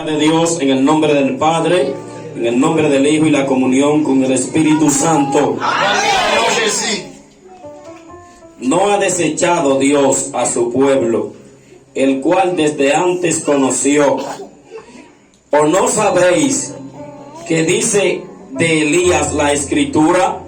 De Dios, en el nombre del Padre, en el nombre del Hijo y la comunión con el Espíritu Santo. No ha desechado Dios a su pueblo, el cual desde antes conoció. ¿O no sabéis que dice de Elías la Escritura?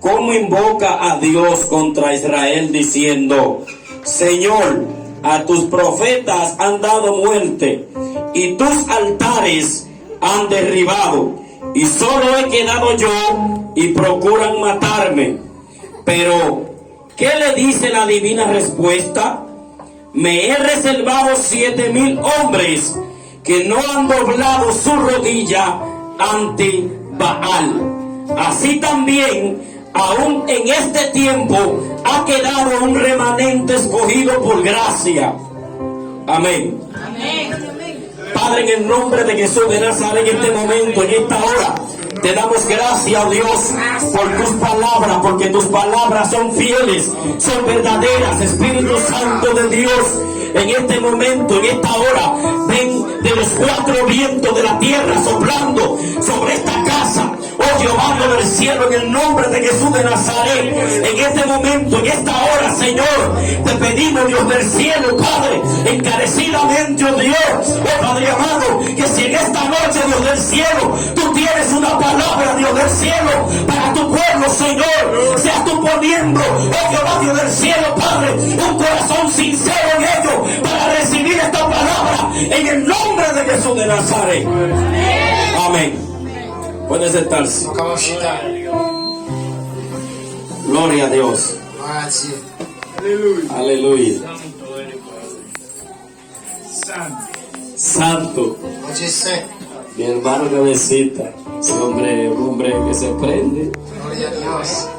¿Cómo invoca a Dios contra Israel diciendo: Señor, a tus profetas han dado muerte y tus altares han derribado, y solo he quedado yo y procuran matarme? Pero ¿qué le dice la divina respuesta? Me he reservado 7,000 hombres que no han doblado su rodilla ante Baal. Así también, aún en este tiempo, ha quedado un remanente escogido por gracia. Amén. Amén. Padre, en el nombre de Jesús de Nazaret, en este momento, en esta hora, te damos gracias, oh Dios, por tus palabras, porque tus palabras son fieles, son verdaderas. Espíritu Santo de Dios, en este momento, en esta hora, ven de los 4 vientos de la tierra soplando sobre esta casa. Oh Jehová, Dios del cielo, en el nombre de Jesús de Nazaret, en este momento, en esta hora, Señor, te pedimos, Dios del cielo, Padre, encarecidamente, oh Dios, oh Padre amado, que si en esta noche, Dios del cielo, tú tienes una palabra, Dios del cielo, para tu pueblo, Señor, seas tú poniendo, oh Jehová, Dios del cielo, Padre, un corazón sincero en ello, para recibir esta palabra, en el nombre de Jesús de Nazaret. Amén. Puede sentarse. Gloria a Dios. Aleluya. Santo. Mi hermano Cabecita. Ese hombre, un hombre que se prende. Gloria a Dios.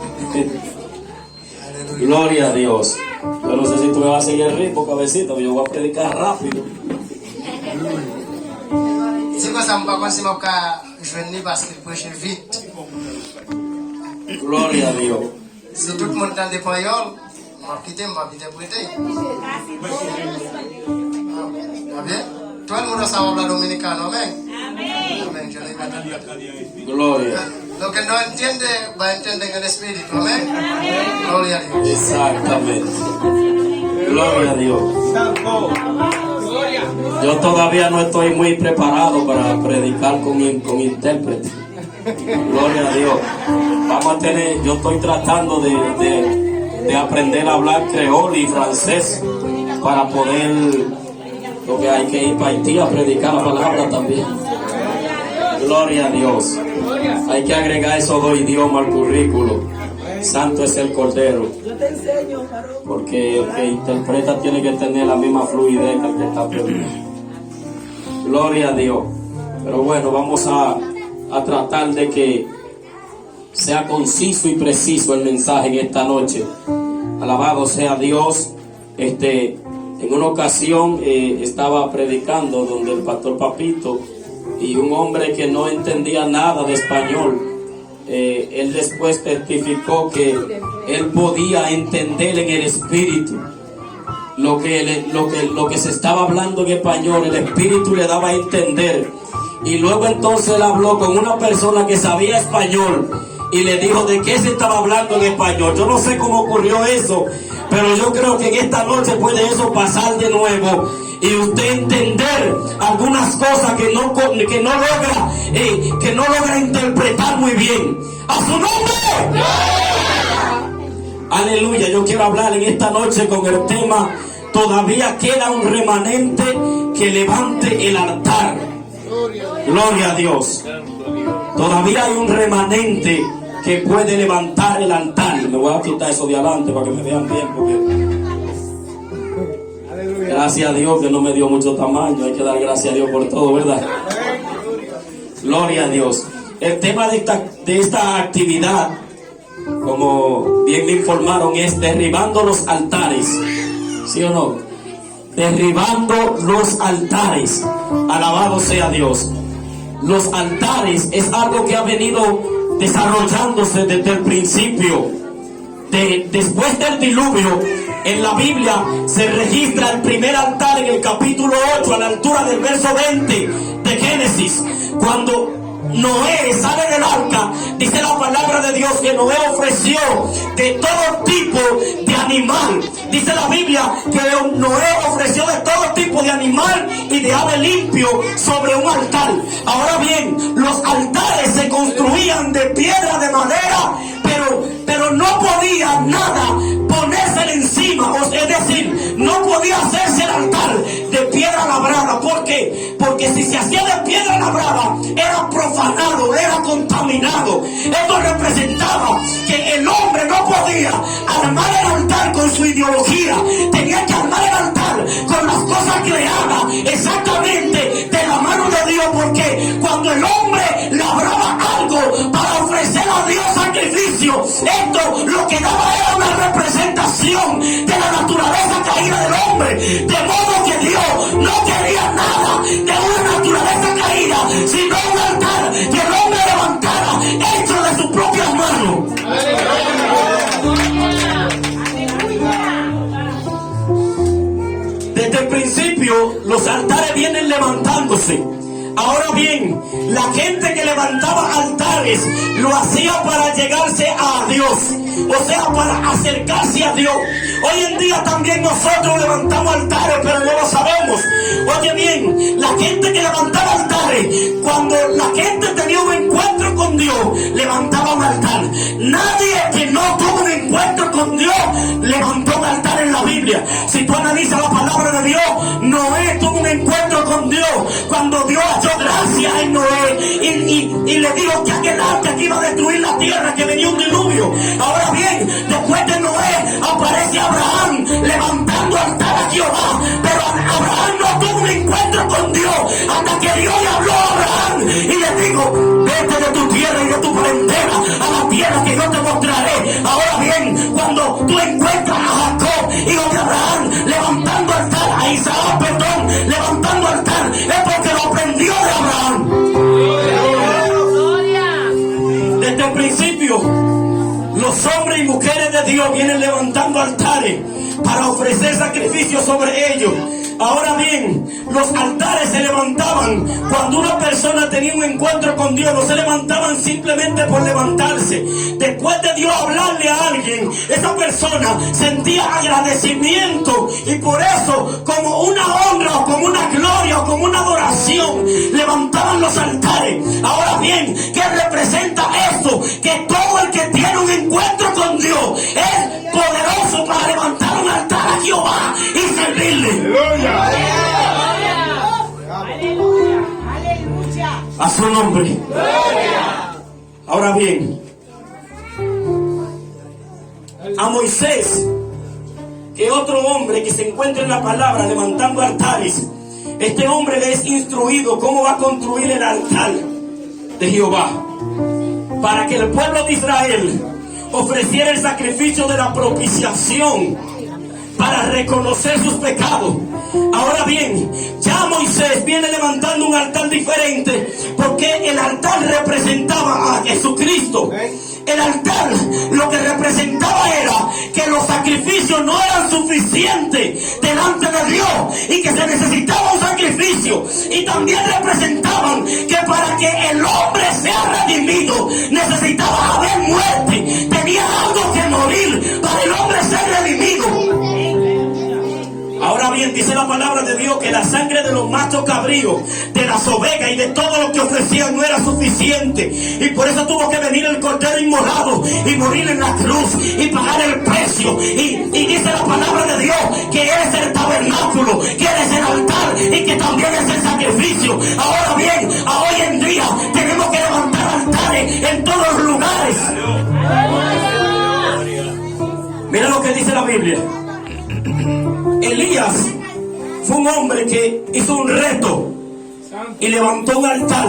Gloria a Dios. Yo no sé si tú me vas a seguir el ritmo, Cabecita, pero yo voy a predicar rápido. Gloria a Dios. Si tout le monde entend des paroles, m'a quitté, m'a vite prêté. Bien? Tout le monde sabe hablar dominicano, amén. Amén. Yo le canto. Gloria. Lo que no entiende, va a entender en el espíritu, amén. Gloria a Dios. Exactamente. Gloria a Dios. Yo todavía no estoy muy preparado para predicar con intérprete. Gloria a Dios. Vamos a tener, yo estoy tratando de aprender a hablar creol y francés para poder, lo que hay que ir para Haití a predicar la palabra también. Gloria a Dios. Hay que agregar esos 2 idiomas al currículo. Santo es el Cordero. Porque el que interpreta tiene que tener la misma fluidez que el que está predicando. Gloria a Dios. Pero bueno, vamos a tratar de que sea conciso y preciso el mensaje en esta noche. Alabado sea Dios. En una ocasión estaba predicando donde el pastor Papito, y un hombre que no entendía nada de español, él después testificó que él podía entender en el espíritu lo que se estaba hablando en español. El espíritu le daba a entender. Y luego entonces él habló con una persona que sabía español y le dijo de qué se estaba hablando en español. Yo no sé cómo ocurrió eso, pero yo creo que en esta noche puede eso pasar de nuevo y usted entender algunas cosas que no logra interpretar muy bien. ¡A su nombre! Aleluya. Yo quiero hablar en esta noche con el tema: todavía queda un remanente que levante el altar. Gloria a Dios. Todavía hay un remanente que puede levantar el altar. Me voy a quitar eso de adelante para que me vean bien, porque gracias a Dios que no me dio mucho tamaño. Hay que dar gracias a Dios por todo, ¿verdad? Gloria a Dios. El tema de esta actividad, como bien me informaron, es derribando los altares. ¿Sí o no? Derribando los altares. Alabado sea Dios. Los altares es algo que ha venido desarrollándose desde el principio. Después del diluvio, En la Biblia se registra el primer altar en el capítulo 8, a la altura del verso 20 de Génesis, cuando Noé sale del arca. Dice la palabra de Dios que Noé ofreció de todo tipo de animal. Dice la Biblia que Noé ofreció de todo tipo de animal y de ave limpio sobre un altar. Ahora bien, los altares se construían de piedra, de madera, pero no podía nada ponérsele encima, es decir, no podía hacerse el altar de piedra labrada. ¿Por qué? Porque si se hacía de piedra labrada, era profanado, era contaminado. Esto representaba que el hombre no podía armar el altar con su ideología, tenía que armar el altar con las cosas creadas exactamente de la mano de Dios, porque cuando el hombre labraba algo para ofrecer a Dios sacrificio, esto lo que daba era una representación de la naturaleza caída del hombre, de modo que Dios no quería nada de una naturaleza caída, sino un altar que el hombre levantara hecho de sus propias manos. Desde el principio los altares vienen levantándose. Ahora bien, la gente que levantaba altares lo hacía para llegarse a Dios, o sea, para acercarse a Dios. Hoy en día también nosotros levantamos altares, pero no lo sabemos. Oye bien, la gente que levantaba altares, cuando la gente tenía un encuentro con Dios, levantaba un altar. Nadie que no tuvo un encuentro con Dios levantó un altar en la Biblia. Si tú analizas la palabra de Dios, Noé tuvo un encuentro con Dios cuando Dios dio gracia en Noé y le dijo que aquel arca que iba a destruir la tierra, que venía un diluvio. Ahora bien, después de Noé aparece Abraham levantando altar a Jehová, pero Abraham no tuvo un encuentro con Dios hasta que Dios le habló a Abraham y le dijo: vete de tu tierra y de tu parentela a la tierra que yo te mostraré. Ahora bien, cuando tú encuentras a Jacob, hijo de Abraham, levantando altar, a Isaac, perdón, levantando altar, es porque lo aprendió de Abraham. Desde el principio, los hombres y mujeres de Dios vienen levantando altares para ofrecer sacrificios sobre ellos. Ahora bien, los altares se levantaban cuando una persona tenía un encuentro con Dios. No se levantaban simplemente por levantarse. Después de Dios hablarle a alguien, esa persona sentía agradecimiento, y por eso, como una honra o como una gloria o como una adoración, levantaban los altares. Ahora bien, ¿qué representa esto? Que todo el que tiene un encuentro con Dios es poderoso para levantar un altar a Jehová y servirle. A su nombre. Ahora bien, a Moisés, que otro hombre que se encuentra en la palabra levantando altares, este hombre le es instruido cómo va a construir el altar de Jehová, para que el pueblo de Israel ofreciera el sacrificio de la propiciación para reconocer sus pecados. Ahora bien, ya Moisés viene levantando un altar diferente, porque el altar representaba a Jesucristo. El altar lo que representaba era que los sacrificios no eran suficientes delante de Dios y que se necesitaba un sacrificio. Y también representaban que para que el hombre sea redimido necesitaba haber muerte. Tenía algo que morir para el hombre ser redimido. Ahora bien, dice la palabra de Dios que la sangre de los machos cabríos, de las ovejas y de todo lo que ofrecían no era suficiente, y por eso tuvo que venir el cordero inmolado y morir en la cruz y pagar el precio. Y dice la palabra de Dios que Él es el tabernáculo, que Él es el altar y que también es el sacrificio. Ahora bien, a hoy en día tenemos que levantar altares en todos los lugares. Mira lo que dice la Biblia. Elías fue un hombre que hizo un reto y levantó un altar.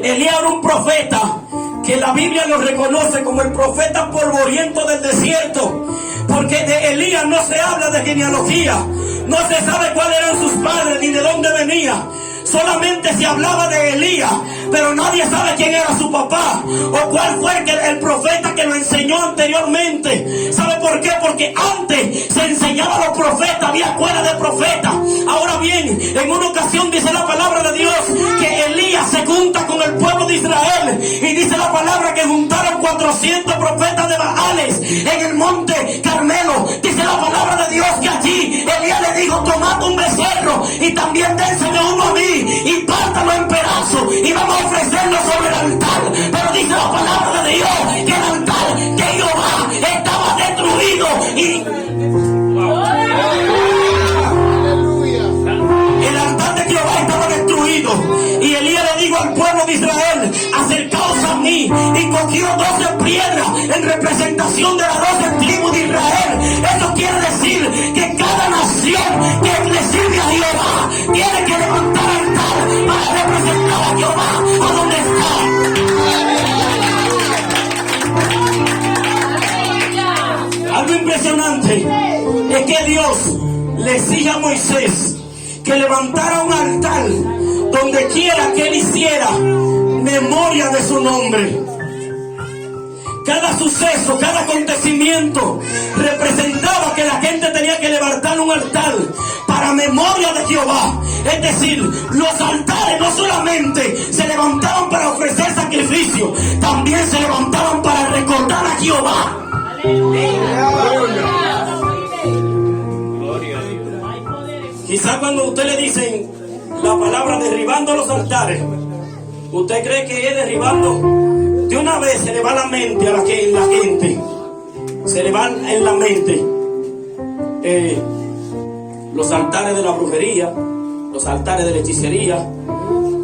Elías era un profeta que la Biblia lo reconoce como el profeta polvoriento del desierto, porque de Elías no se habla de genealogía, no se sabe cuáles eran sus padres ni de dónde venía. Solamente se hablaba de Elías, pero nadie sabe quién era su papá o cuál fue el profeta persona que lo enseñó anteriormente. ¿Sabe por qué? Porque antes se enseñaba a los profetas, había escuela de profetas. Ahora bien, en una ocasión dice la palabra de Dios que Elías se junta con el pueblo de Israel, y dice la palabra que juntaron 400 profetas de Baales en el monte Carmelo. Dice la palabra de Dios que allí Elías le dijo: tomad un becerro y también dénseme uno a mí y pártalo en pedazos y vamos a ofrecerlo sobre el altar. Pero dice la palabra de Dios que el altar de Jehová estaba destruido y el altar de Jehová estaba destruido. Y Elías le dijo al pueblo de Israel: acercaos a mí. Y cogió 12 piedras en representación de las 12 tribus de Israel. Eso quiere decir que cada nación que le sirve a Jehová tiene que levantar altar para representar a Jehová a donde está. Algo impresionante es que Dios le exige a Moisés que levantara un altar donde quiera que él hiciera memoria de su nombre. Cada suceso, cada acontecimiento representaba que la gente tenía que levantar un altar para memoria de Jehová. Es decir, los altares no solamente se levantaban para ofrecer sacrificio, también se levantaban para recordar a Jehová. Quizá cuando usted le dicen la palabra derribando los altares, usted cree que es derribando. De una vez se le va la mente a la gente. Se le van en la mente los altares de la brujería, los altares de la hechicería,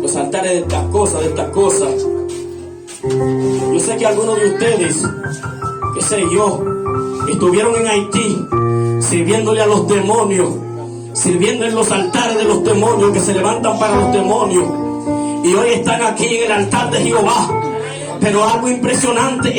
los altares de estas cosas, Yo sé que algunos de ustedes, qué sé yo, estuvieron en Haití sirviéndole a los demonios, sirviendo en los altares de los demonios que se levantan para los demonios, y hoy están aquí en el altar de Jehová. Pero algo impresionante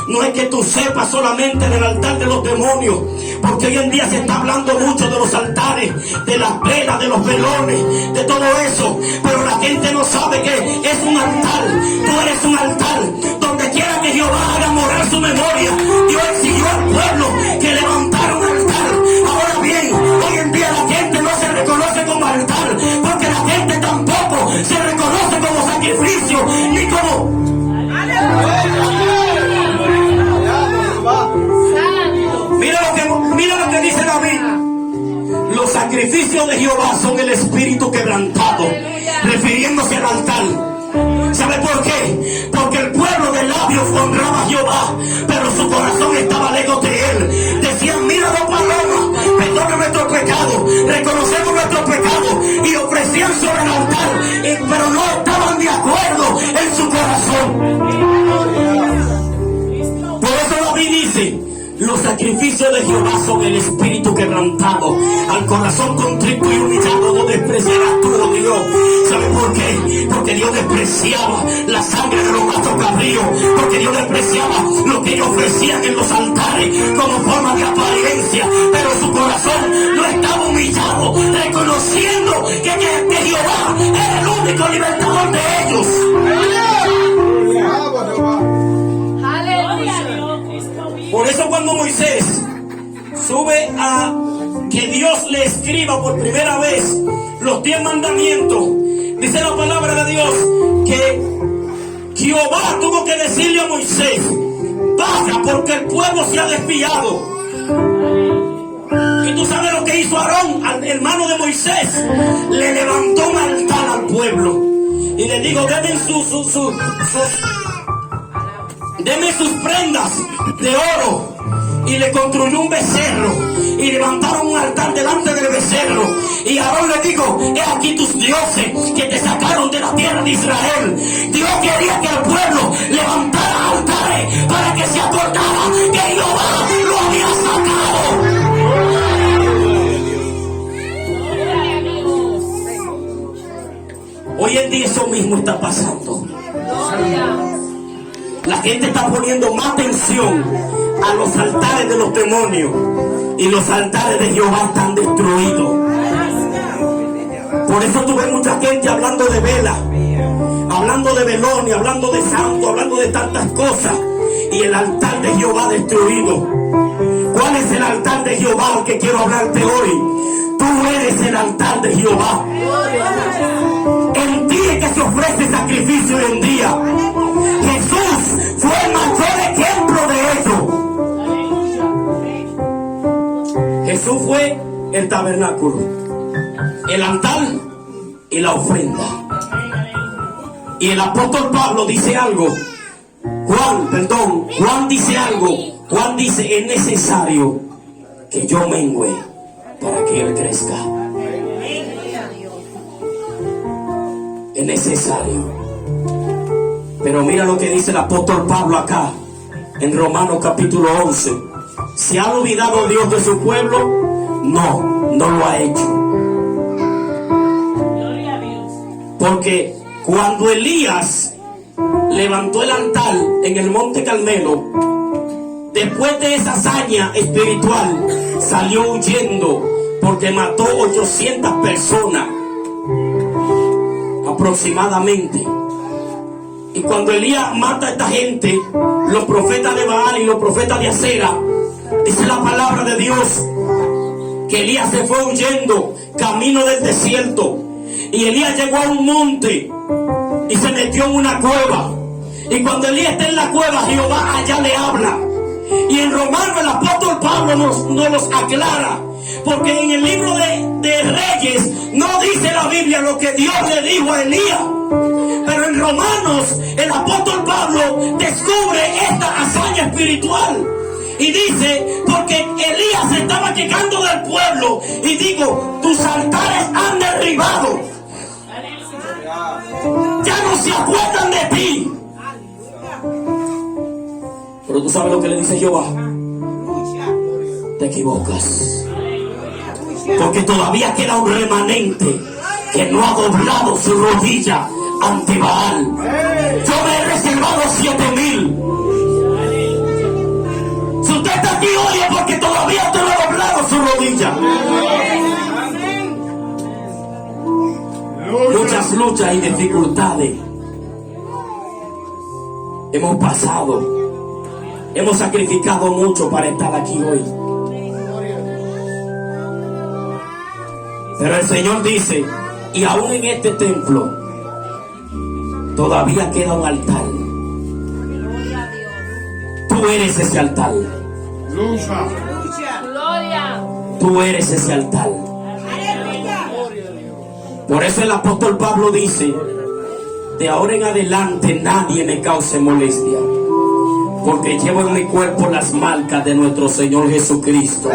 no es que tú sepas solamente del altar de los demonios, porque hoy en día se está hablando mucho de los altares, de las velas, de los velones, de todo eso, pero la gente no sabe que es un altar. Tú eres un altar, donde quiera que Jehová haga morar su memoria. Dios exigió al pueblo que levantara un altar. Ahora bien, hoy en día la gente no se reconoce como altar, porque la gente tampoco se reconoce como sacrificio, ni como... Mira lo que dice David: los sacrificios de Jehová son el espíritu quebrantado, refiriéndose al altar. ¿Sabe por qué? Porque el pueblo de labios honraba a Jehová, pero su corazón estaba lejos de él. Decían: mira los palomas, perdona nuestros pecados, reconocemos nuestros pecados, y ofrecían sobre el altar, pero no estaban de acuerdo en su corazón. Por eso David dice: los sacrificios de Jehová son el espíritu quebrantado, al corazón contrito y humillado no despreciarás tú, oh Dios. ¿Sabe por qué? Porque Dios despreciaba la sangre de los machos cabríos, porque Dios despreciaba lo que ellos ofrecían en los altares como forma de apariencia, pero su corazón no estaba humillado, reconociendo que Jehová era el único libertador de ellos. Por eso cuando Moisés sube a que Dios le escriba por primera vez los 10 mandamientos, dice la palabra de Dios que Jehová tuvo que decirle a Moisés: baja, porque el pueblo se ha desviado. Y tú sabes lo que hizo Aarón, al hermano de Moisés, le levantó un altar al pueblo y le dijo: deme sus prendas de oro. Y le construyó un becerro y levantaron un altar delante del becerro. Y Aarón le dijo: he aquí tus dioses que te sacaron de la tierra de Israel. Dios quería que el pueblo levantara altares para que se acordara que Jehová lo había sacado. Hoy en día eso mismo está pasando. La gente está poniendo más atención a los altares de los demonios, y los altares de Jehová están destruidos. Por eso tú ves mucha gente hablando de vela, hablando de velones, hablando de santo, hablando de tantas cosas, y el altar de Jehová destruido. ¿Cuál es el altar de Jehová al que quiero hablarte hoy? Tú eres el altar de Jehová. En ti es que se ofrece sacrificio hoy en día. Jesús fue el mayor ejemplo de eso. Jesús fue el tabernáculo, el altar y la ofrenda. Y el apóstol Pablo dice algo. Juan dice algo. Juan dice: es necesario que yo mengüe para que Él crezca. Es necesario. Pero mira lo que dice el apóstol Pablo acá en Romanos capítulo 11. ¿Se ha olvidado Dios de su pueblo? No lo ha hecho. Porque cuando Elías levantó el altar en el monte Carmelo, después de esa hazaña espiritual, salió huyendo porque mató 800 personas aproximadamente. Y cuando Elías mata a esta gente, los profetas de Baal y los profetas de Acera, dice la palabra de Dios que Elías se fue huyendo camino del desierto. Y Elías llegó a un monte y se metió en una cueva. Y cuando Elías está en la cueva, Jehová allá le habla. Y en Romanos el apóstol Pablo nos los aclara. Porque en el libro de Reyes no dice la Biblia lo que Dios le dijo a Elías. Pero en Romanos el apóstol Pablo descubre esta hazaña espiritual. Y dice: porque Elías se estaba quejando del pueblo. Y digo: tus altares han derribado. Ya no se acuerdan de ti. Pero tú sabes lo que le dice Jehová: te equivocas. Porque todavía queda un remanente que no ha doblado su rodilla ante Baal. Yo me he reservado 7,000. Si usted está aquí hoy es porque todavía usted no ha doblado su rodilla. Muchas luchas y dificultades hemos pasado. Hemos sacrificado mucho para estar aquí hoy. Pero el Señor dice: y aún en este templo todavía queda un altar. Tú eres ese altar. Tú eres ese altar. Por eso el apóstol Pablo dice: de ahora en adelante nadie me cause molestia, porque llevo en mi cuerpo las marcas de nuestro Señor Jesucristo.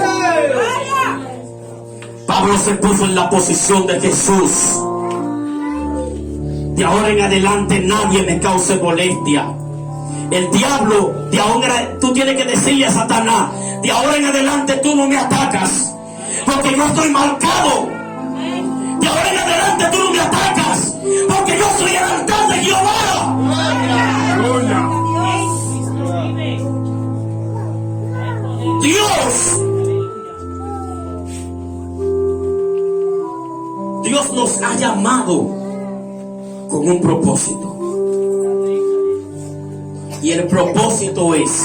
Pablo se puso en la posición de Jesús. De ahora en adelante nadie me cause molestia. El diablo, de ahora tú tienes que decirle a Satanás: de ahora en adelante tú no me atacas, porque yo estoy marcado. De ahora en adelante tú no me atacas, porque yo soy el altar de Jehová. Dios nos ha llamado con un propósito. Y el propósito es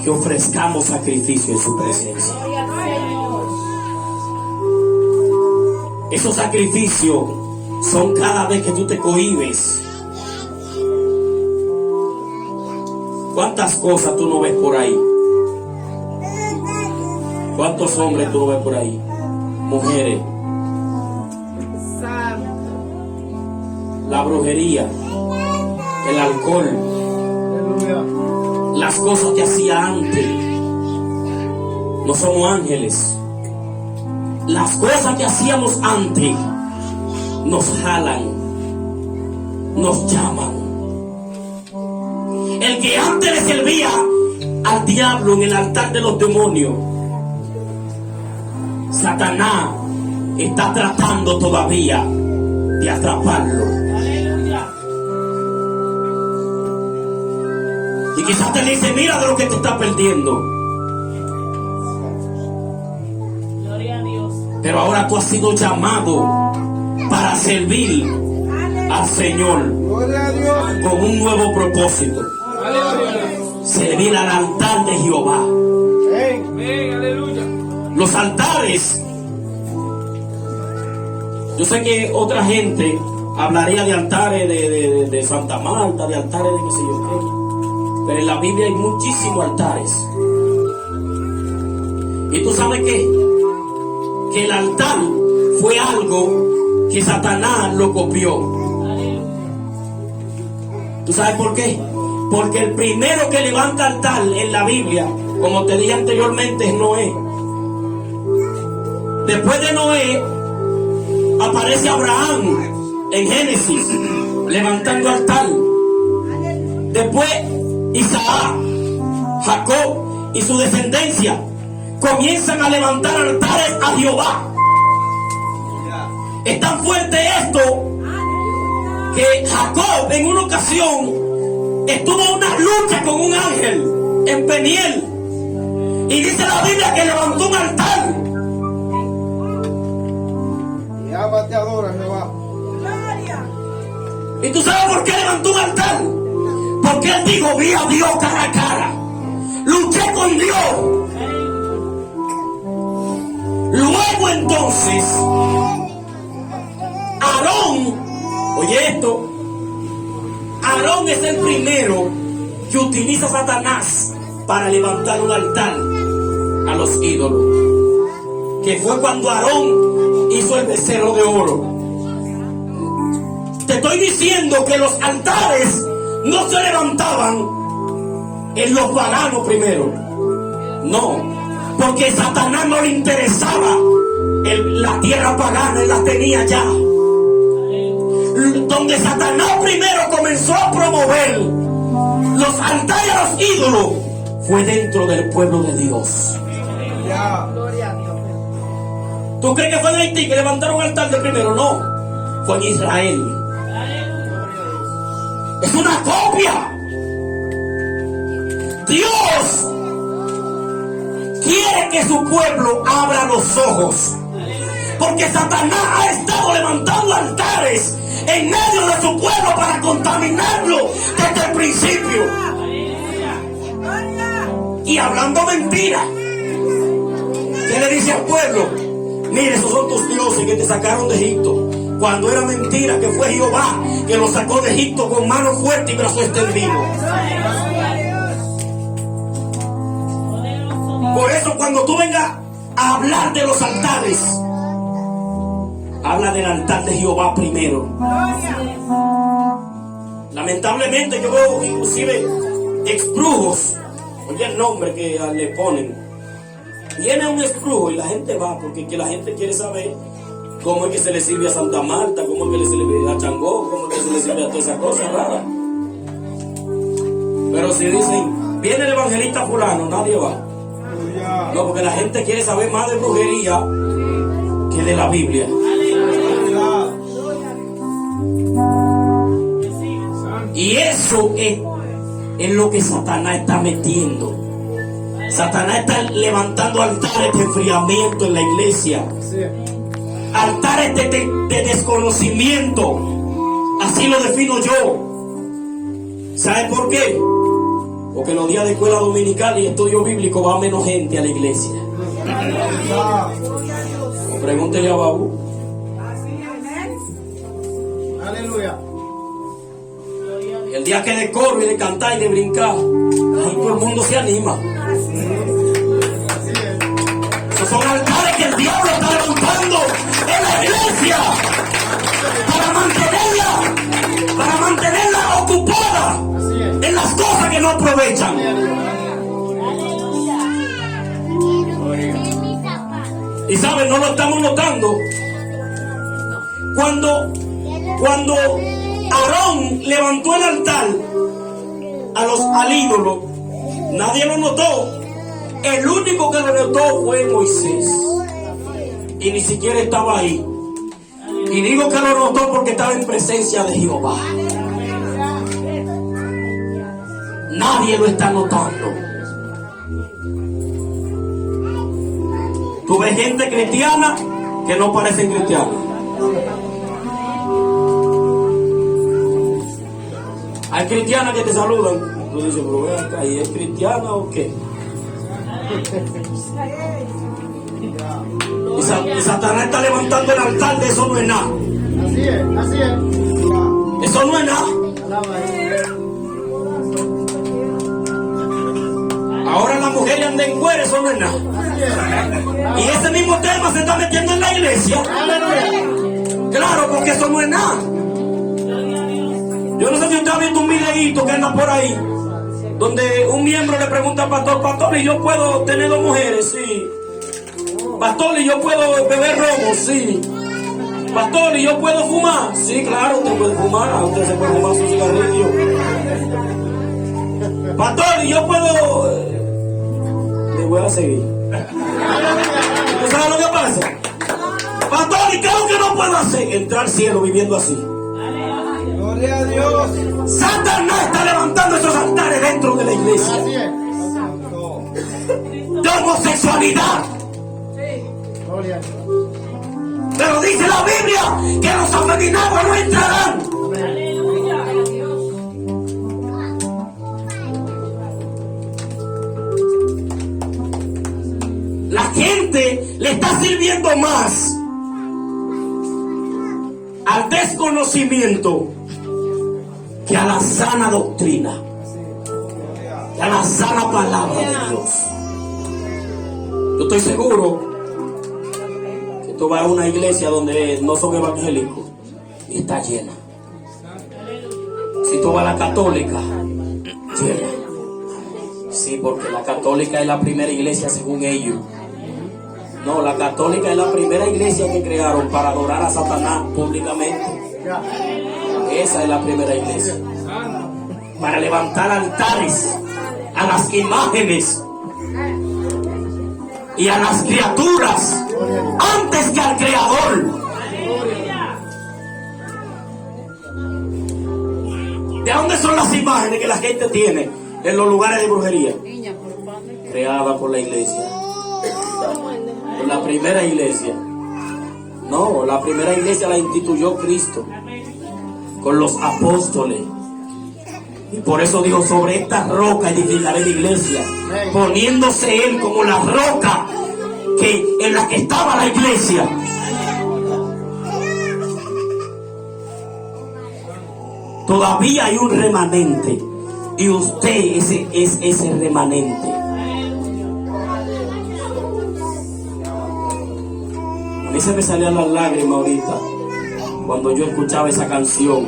que ofrezcamos sacrificio en su presencia. Esos sacrificios son cada vez que tú te cohibes. ¿Cuántas cosas tú no ves por ahí? ¿Cuántos hombres tú no ves por ahí? Mujeres. La brujería, el alcohol, las cosas que hacía antes. No somos ángeles. Las cosas que hacíamos antes nos jalan, nos llaman. El que antes le servía al diablo en el altar de los demonios, Satanás está tratando todavía de atraparlo. Y quizás te dice: mira de lo que te está perdiendo. Gloria a Dios. Pero ahora tú has sido llamado para servir al Señor con un nuevo propósito. Servir al altar de Jehová. Los altares. Yo sé que otra gente hablaría de altares de Santa Marta, de altares de qué sé yo qué. Pero en la Biblia hay muchísimos altares. Y tú sabes qué? Que el altar fue algo que Satanás lo copió. ¿Tú sabes por qué? Porque el primero que levanta altar en la Biblia, como te dije anteriormente, es Noé. Después de Noé aparece Abraham en Génesis levantando altar. Después Isaac, Jacob y su descendencia comienzan a levantar altares a Jehová. Es tan fuerte esto que Jacob en una ocasión estuvo en una lucha con un ángel en Peniel, y dice la Biblia que levantó un altar. Y ama te adora, Jehová. ¿Y tú sabes por qué levantó un altar? Porque él dijo: vi a Dios cara a cara, luché con Dios. Luego entonces Aarón, oye esto, Aarón es el primero que utiliza a Satanás para levantar un altar a los ídolos, que fue cuando Aarón hizo el becerro de oro. Te estoy diciendo que los altares no se levantaban en los paganos primero, no, porque a Satanás no le interesaba la tierra pagana, él la tenía ya. Donde Satanás primero comenzó a promover los altares a los ídolos fue dentro del pueblo de Dios. ¿Tú crees que fue en Haití que levantaron un altar de primero? No, fue en Israel. Es una copia. Dios quiere que su pueblo abra los ojos, porque Satanás ha estado levantando altares en medio de su pueblo para contaminarlo desde el principio y hablando mentiras. ¿Qué le dice al pueblo? Mire, esos son tus dioses que te sacaron de Egipto, cuando era mentira que fue Jehová que los sacó de Egipto con mano fuerte y brazo extendido. Por eso cuando tú vengas a hablar de los altares, habla del altar de Jehová primero. Lamentablemente yo veo inclusive exbrujos, oye el nombre que le ponen. Viene un exbrujo y la gente va porque la gente quiere saber cómo es que se le sirve a Santa Marta, cómo es que se le sirve a Changó, cómo es que se le sirve a todas esas cosas raras. Pero si dicen, viene el evangelista fulano, nadie va. No, porque la gente quiere saber más de brujería que de la Biblia. Y eso es lo que Satanás está metiendo. Satanás está levantando altares de enfriamiento en la iglesia, altares de desconocimiento. Así lo defino yo. ¿Sabe por qué? Porque los días de escuela dominical y estudio bíblico va menos gente a la iglesia. Pregúntele a Babu. Aleluya. El día que de coro y de cantar y de brincar, todo el mundo se anima. Esos son altares que el diablo está levantando en la iglesia para mantenerla ocupada en las cosas que no aprovechan. Y saben, no lo estamos notando. Cuando Aarón levantó el altar al ídolo, nadie lo notó. El único que lo notó fue Moisés, y ni siquiera estaba ahí. Y digo que lo notó porque estaba en presencia de Jehová. Nadie lo está notando. Tú ves gente cristiana que no parecen cristianos. Hay cristianas que te saludan Tú dices, pero ve acá, ¿y es cristiana o qué? Y Satanás está levantando el altar de eso no es nada. Así es, así es. Eso no es nada. Alaba a Él. Ahora las mujeres andan en cuero, eso no es nada. Así es. Y ese mismo tema se está metiendo en la iglesia. Claro, porque eso no es nada. Yo no sé si usted ha visto un videíto que anda por ahí, donde un miembro le pregunta al pastor, pastor, ¿y yo puedo tener 2 mujeres? Sí. Pastor, ¿y yo puedo beber romo? Sí. Pastor, ¿y yo puedo fumar? Sí, claro, usted puede fumar, usted se puede fumar su cigarrillo. Pastor, ¿y yo puedo...? Le voy a seguir. ¿Usted sabe lo que pasa? Pastor, ¿y qué es lo que no puedo hacer? Entrar al cielo viviendo así. Gloria a Dios. Satanás está levantando esos altares dentro de la iglesia. Así es. De homosexualidad. Gloria a Dios. Pero dice la Biblia que los afeminados no entrarán. La gente le está sirviendo más al desconocimiento que a la sana doctrina, que a la sana palabra de Dios. Yo estoy seguro que tú vas a una iglesia donde no son evangélicos y está llena. Si tú vas a la católica, llena. Sí, porque la católica es la primera iglesia según ellos. No, la católica es la primera iglesia que crearon para adorar a Satanás públicamente. Esa es la primera iglesia. Para levantar altares a las imágenes y a las criaturas antes que al Creador. ¿De dónde son las imágenes que la gente tiene en los lugares de brujería? Creadas por la iglesia. Por la primera iglesia. No, la primera iglesia la instituyó Cristo con los apóstoles. Y por eso dijo, sobre esta roca edificaré la iglesia, poniéndose él como la roca en la que estaba la iglesia. Todavía hay un remanente y usted es ese remanente. A mí se me salían las lágrimas ahorita cuando yo escuchaba esa canción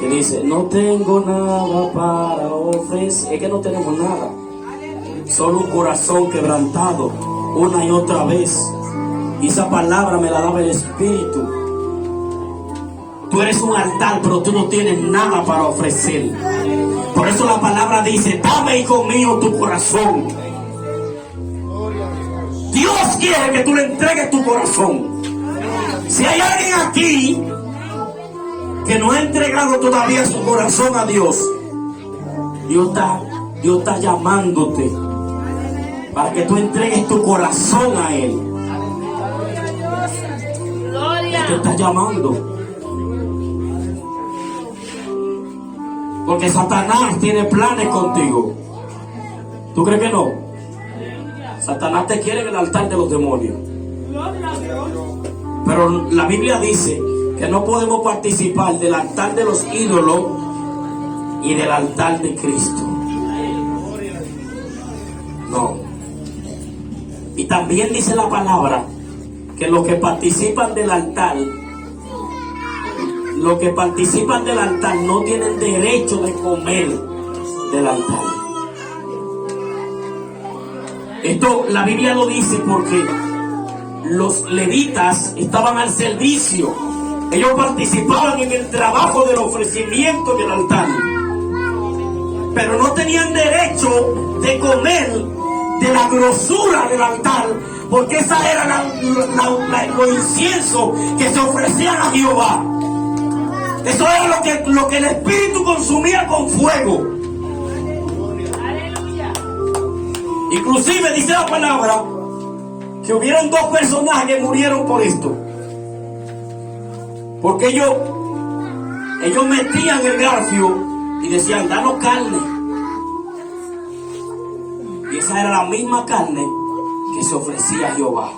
que dice, no tengo nada para ofrecer. Es que no tenemos nada, solo un corazón quebrantado una y otra vez. Y esa palabra me la daba el Espíritu. Tú eres un altar, pero tú no tienes nada para ofrecer. Por eso la palabra dice, dame, hijo mío, tu corazón. Dios quiere que tú le entregues tu corazón. Si hay alguien aquí que no ha entregado todavía su corazón a Dios, Dios está llamándote para que tú entregues tu corazón a Él. Él te está llamando. Porque Satanás tiene planes contigo. ¿Tú crees que no? Satanás te quiere en el altar de los demonios. Pero la Biblia dice que no podemos participar del altar de los ídolos y del altar de Cristo. No. Y también dice la palabra que los que participan del altar, no tienen derecho de comer del altar. Esto la Biblia lo dice porque los levitas estaban al servicio. Ellos participaban en el trabajo del ofrecimiento del altar, pero no tenían derecho de comer de la grosura del altar, porque esa era los inciensos que se ofrecían a Jehová. Eso era lo que el Espíritu consumía con fuego. Inclusive dice la palabra que hubieron 2 personajes que murieron por esto, porque ellos ellos metían el garfio y decían, danos carne. Y esa era la misma carne que se ofrecía a Jehová.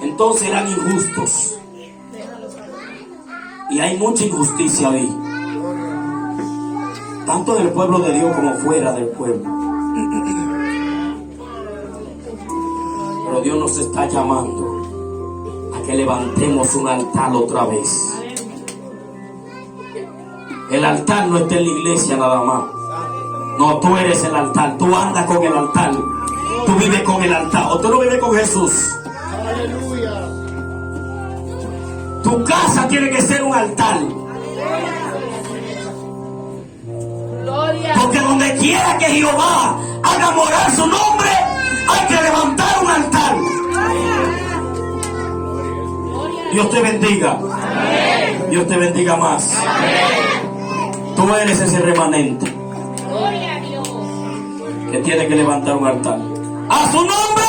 Entonces eran injustos. Y hay mucha injusticia ahí, tanto del pueblo de Dios como fuera del pueblo. Pero Dios nos está llamando a que levantemos un altar otra vez. El altar no está en la iglesia nada más. No, tú eres el altar. Tú andas con el altar. Tú vives con el altar. O tú no vives con Jesús. Tu casa tiene que ser un altar. Porque donde quiera que Jehová haga morar su nombre, hay que levantar un altar. Dios te bendiga. Dios te bendiga más. Tú eres ese remanente que tiene que levantar un altar. A su nombre.